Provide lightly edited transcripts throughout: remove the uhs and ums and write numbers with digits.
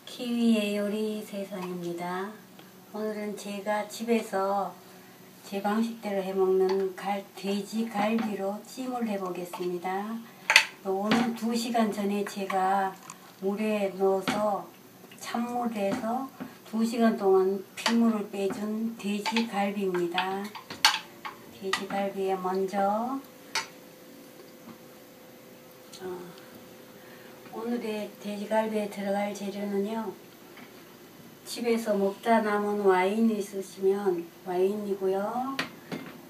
키위의 요리 세상입니다. 오늘은 제가 집에서 제 방식대로 해먹는 돼지 갈비로 찜을 해보겠습니다. 요거는 2시간 전에 제가 물에 넣어서 찬물에서 2시간 동안 핏물을 빼준 돼지 갈비입니다. 돼지 갈비에 먼저 오늘의 돼지갈비에 들어갈 재료는요, 집에서 먹다 남은 와인이 있으시면 와인이고요.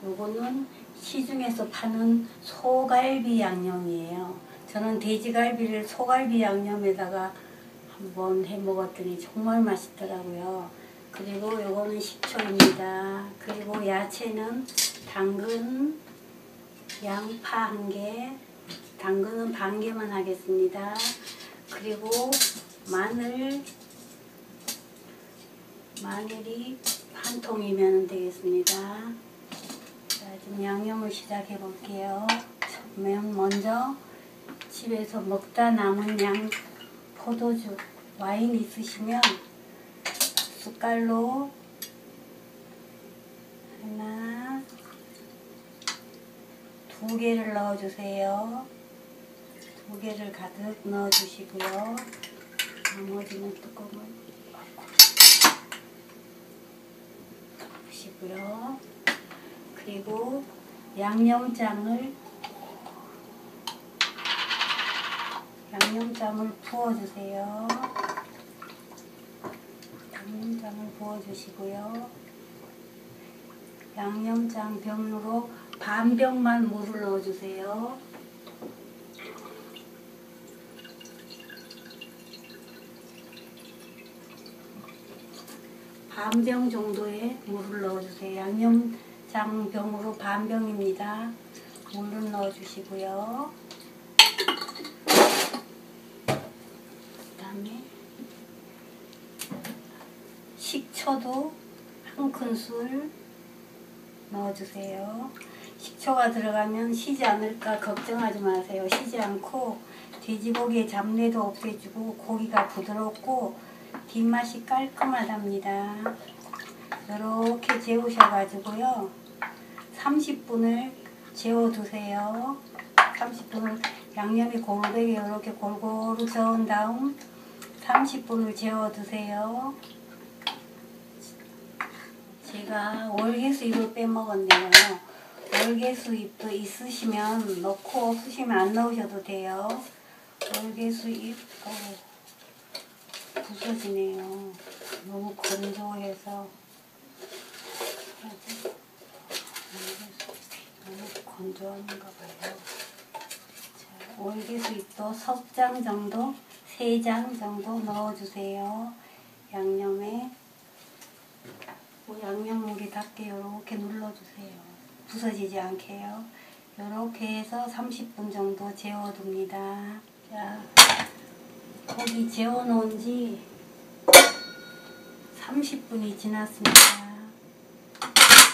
요거는 시중에서 파는 소갈비 양념이에요. 저는 돼지갈비를 소갈비 양념에다가 한번 해 먹었더니 정말 맛있더라고요. 그리고 요거는 식초입니다. 그리고 야채는 당근, 양파 1개, 당근은 반 개만 하겠습니다. 그리고 마늘이 한 통이면 되겠습니다. 자, 지금 양념을 시작해 볼게요. 먼저 집에서 먹다 남은 포도주, 와인 있으시면 숟갈로 하나, 2개를 넣어주세요. 2개를 가득 넣어주시고요. 나머지는 뚜껑을 덮으시고요. 그리고 양념장을 부어주세요. 양념장을 부어주시고요. 양념장 병으로 반 병만 물을 넣어주세요. 반 병 정도의 물을 넣어주세요. 양념장 병으로 반 병입니다. 물을 넣어주시고요. 그 다음에 식초도 1큰술 넣어주세요. 식초가 들어가면 시지 않을까 걱정하지 마세요. 시지 않고 돼지고기의 잡내도 없애주고 고기가 부드럽고 뒷맛이 깔끔하답니다. 이렇게 재우셔가지고요, 30분을 재워두세요. 30분을 양념이 고르게 이렇게 골고루 저은 다음 30분을 재워두세요. 제가 월계수잎을 빼먹었네요. 월계수잎도 있으시면 넣고 없으시면 안 넣으셔도 돼요. 월계수잎 부서지네요. 너무 건조해서. 너무 건조한가 봐요. 자, 월계수잎도 석장 정도, 3장 정도 넣어주세요. 양념에. 양념물이 닿게 이렇게 눌러주세요. 부서지지 않게요. 이렇게 해서 30분 정도 재워둡니다. 자, 고기 재워놓은 지 30분이 지났습니다.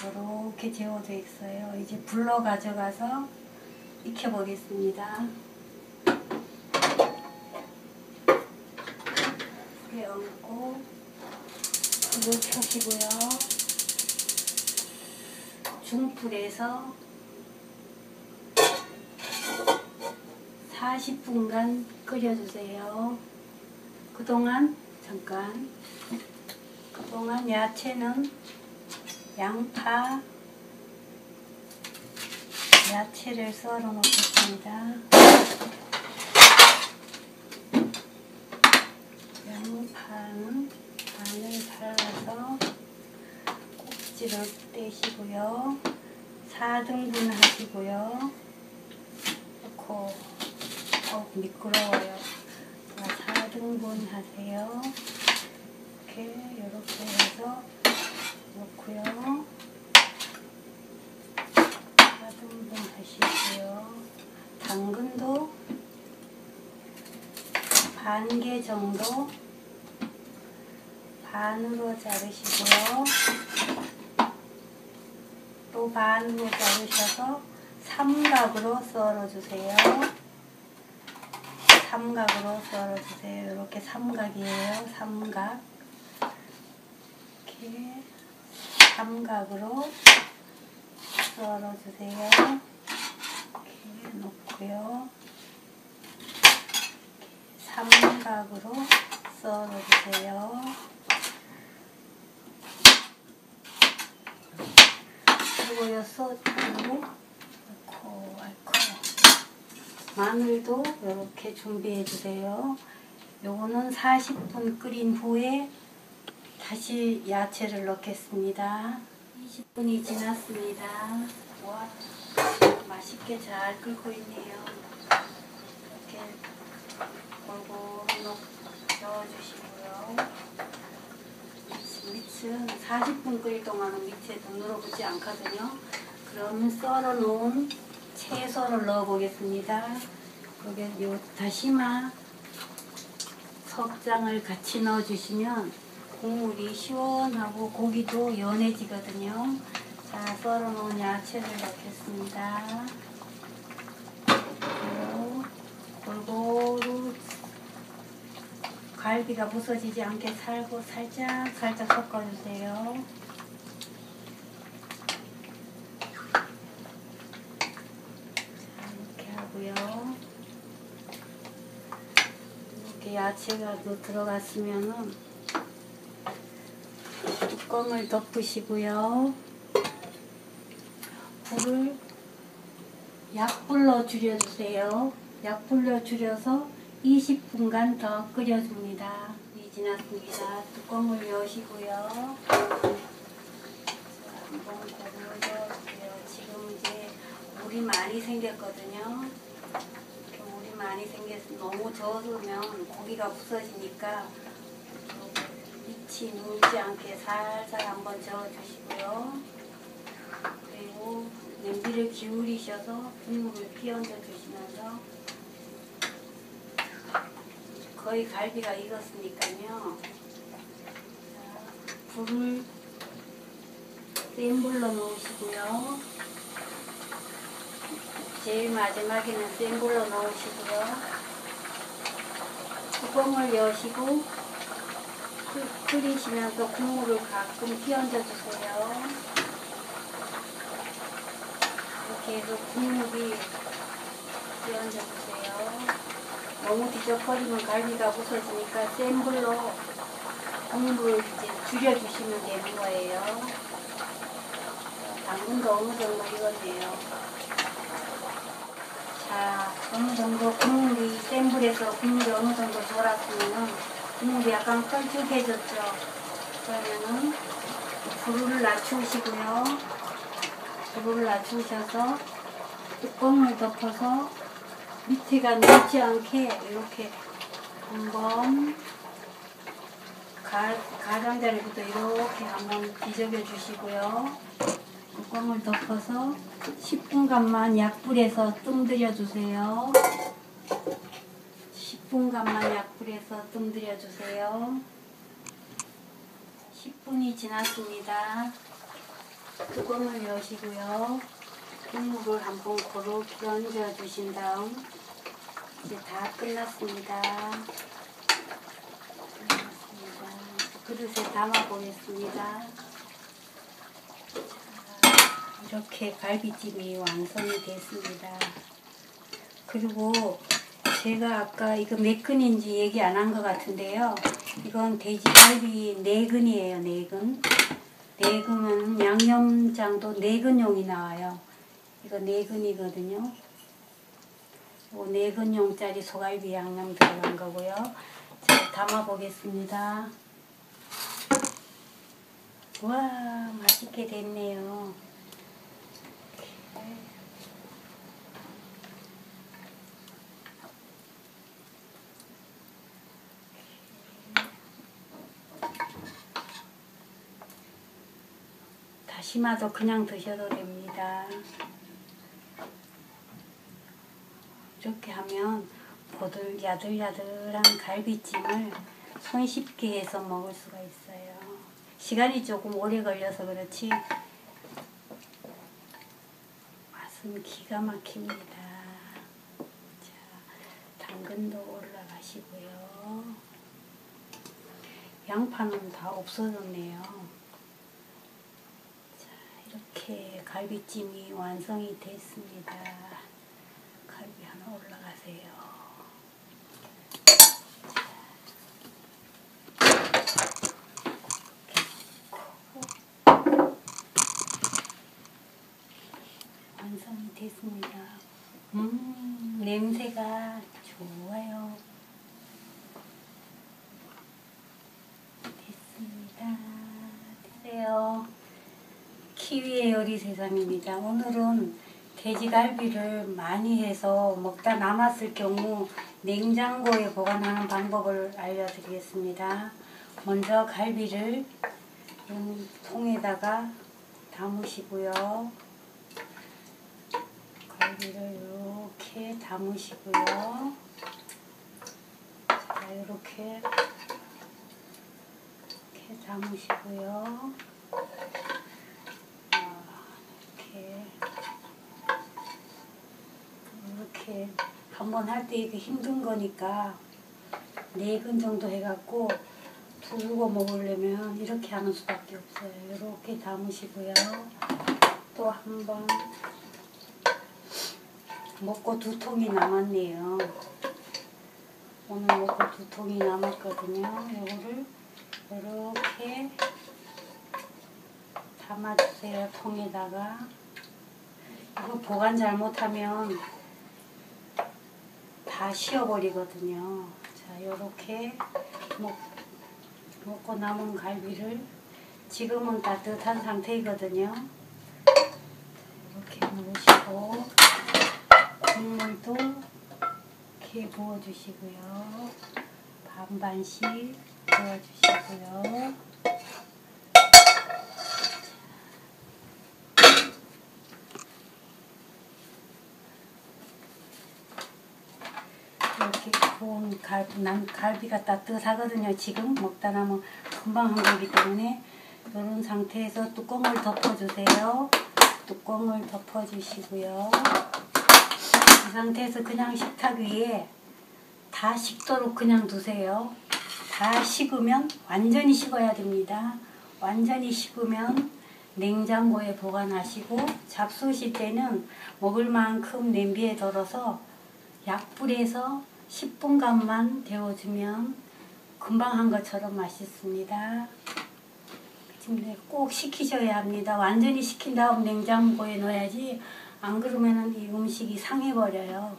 이렇게 재워져 있어요. 이제 불러 가져가서 익혀보겠습니다. 불에 얹고 불을 켜시고요. 중불에서 40분간 끓여주세요. 그동안 야채는 양파, 야채를 썰어 놓겠습니다. 양파는 반을 잘라서 꼭지를 떼시고요. 4등분 하시고요. 넣고 미끄러워요. 4등분 하세요. 이렇게 해서 넣고요. 4등분 하시고요. 당근도 반 개 정도 반으로 자르시고요. 또 반으로 자르셔서 삼각으로 썰어주세요. 삼각으로 썰어주세요. 이렇게 삼각이에요. 삼각. 이렇게 삼각으로 썰어주세요. 이렇게 놓고요. 삼각으로 썰어주세요. 그리고 요소도 마늘도 이렇게 준비해주세요. 요거는 40분 끓인 후에 다시 야채를 넣겠습니다. 20분이 지났습니다. 와, 맛있게 잘 끓고 있네요. 이렇게 골고루 넣어주시고요. 밑은 40분 끓일 동안은 밑에 눈으로 붙지 않거든요. 그러면 썰어놓은 채소를 넣어보겠습니다. 여기 요 다시마 석장을 같이 넣어주시면 국물이 시원하고 고기도 연해지거든요. 자, 썰어놓은 야채를 넣겠습니다. 그리고 골고루 갈비가 부서지지 않게 살짝 섞어주세요. 자, 이렇게 하고요. 이렇게 야채가 들어갔으면은 뚜껑을 덮으시고요. 불을 약불로 줄여주세요. 약불로 줄여서 20분간 더 끓여줍니다. 이 지났습니다. 뚜껑을 여시고요. 한번 고르셔주세요. 지금 이제 물이 많이 생겼거든요. 이렇게 물이 많이 생겨서 너무 저으면 고기가 부서지니까 밑이 누르지 않게 살짝 한번 저어주시고요. 그리고 냄비를 기울이셔서 국물을 끼얹어 주시면서 거의 갈비가 익었으니까요. 자, 불을 센 불로 넣으시고요. 제일 마지막에는 센 불로 넣으시고요. 뚜껑을 여시고 끓이시면서 국물을 가끔 끼얹어 주세요. 이렇게 해서 국물이 끼얹어 주세요. 너무 뒤적거리면 갈비가 부서지니까 센 불로 국물을 이제 줄여주시면 되는 거예요. 당근도 어느 정도 익었네요. 자, 어느 정도 국물이 센 불에서 국물이 어느 정도 졸았으면은 국물이 약간 껄쭉해졌죠. 그러면은 불을 낮추시고요. 불을 낮추셔서 뚜껑을 덮어서 밑에가 녹지 않게 이렇게 한번 가장자리부터 이렇게 한번 뒤적여 주시고요. 뚜껑을 덮어서 10분간만 약불에서 뜸들여 주세요. 10분간만 약불에서 뜸들여 주세요. 10분이 지났습니다. 뚜껑을 여시고요. 국물을 한번 고루 끼얹어 주신 다음 이제 다 끝났습니다. 그릇에 담아 보겠습니다. 이렇게 갈비찜이 완성이 됐습니다. 그리고 제가 아까 이거 몇 근인지 얘기 안 한 것 같은데요. 이건 돼지갈비 4근이에요. 4근. 4근은 양념장도 4근용이 나와요. 이거 4근이거든요. 이거 4근용짜리 소갈비 양념 들어간 거고요. 자, 담아 보겠습니다. 와, 맛있게 됐네요. 다시마도 그냥 드셔도 됩니다. 이렇게 하면 야들야들한 갈비찜을 손쉽게 해서 먹을 수가 있어요. 시간이 조금 오래 걸려서 그렇지 맛은 기가 막힙니다. 자, 당근도 올라 하시고요. 양파는 다 없어졌네요. 자, 이렇게 갈비찜이 완성이 됐습니다. 갈비 하나 올라가세요. 완성이 됐습니다. 냄새가 좋아요. 됐습니다. 드세요. 키위의 요리 세상입니다. 오늘은 돼지갈비를 많이 해서 먹다 남았을 경우 냉장고에 보관하는 방법을 알려드리겠습니다. 먼저 갈비를 통에다가 담으시고요. 갈비를 이렇게 담으시고요. 자, 이렇게 담으시고요. 이렇게 한번 할 때 이게 힘든 거니까 4근 정도 해갖고 두고 먹으려면 이렇게 하는 수밖에 없어요. 이렇게 담으시고요. 또 한 번 먹고 2통이 남았네요. 오늘 먹고 2통이 남았거든요. 이거를 이렇게 담아주세요. 통에다가. 이거 보관 잘못하면 다 쉬어버리거든요. 자, 이렇게 먹고 남은 갈비를 지금은 따뜻한 상태이거든요. 이렇게 넣으시고 국물도 이렇게 부어주시고요. 반반씩 부어주시고요. 이렇게 구운 갈비가 따뜻하거든요. 지금 먹다 남은 금방 한 거기 때문에 이런 상태에서 뚜껑을 덮어주세요. 뚜껑을 덮어주시고요. 이 상태에서 그냥 식탁 위에 다 식도록 그냥 두세요. 다 식으면 완전히 식어야 됩니다. 완전히 식으면 냉장고에 보관하시고 잡수실 때는 먹을 만큼 냄비에 덜어서 약불에서 10분간만 데워주면 금방 한 것처럼 맛있습니다. 꼭 식히셔야 합니다. 완전히 식힌 다음 냉장고에 넣어야지 안 그러면 이 음식이 상해버려요.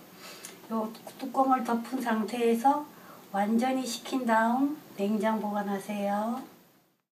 요 뚜껑을 덮은 상태에서 완전히 식힌 다음 냉장 보관하세요.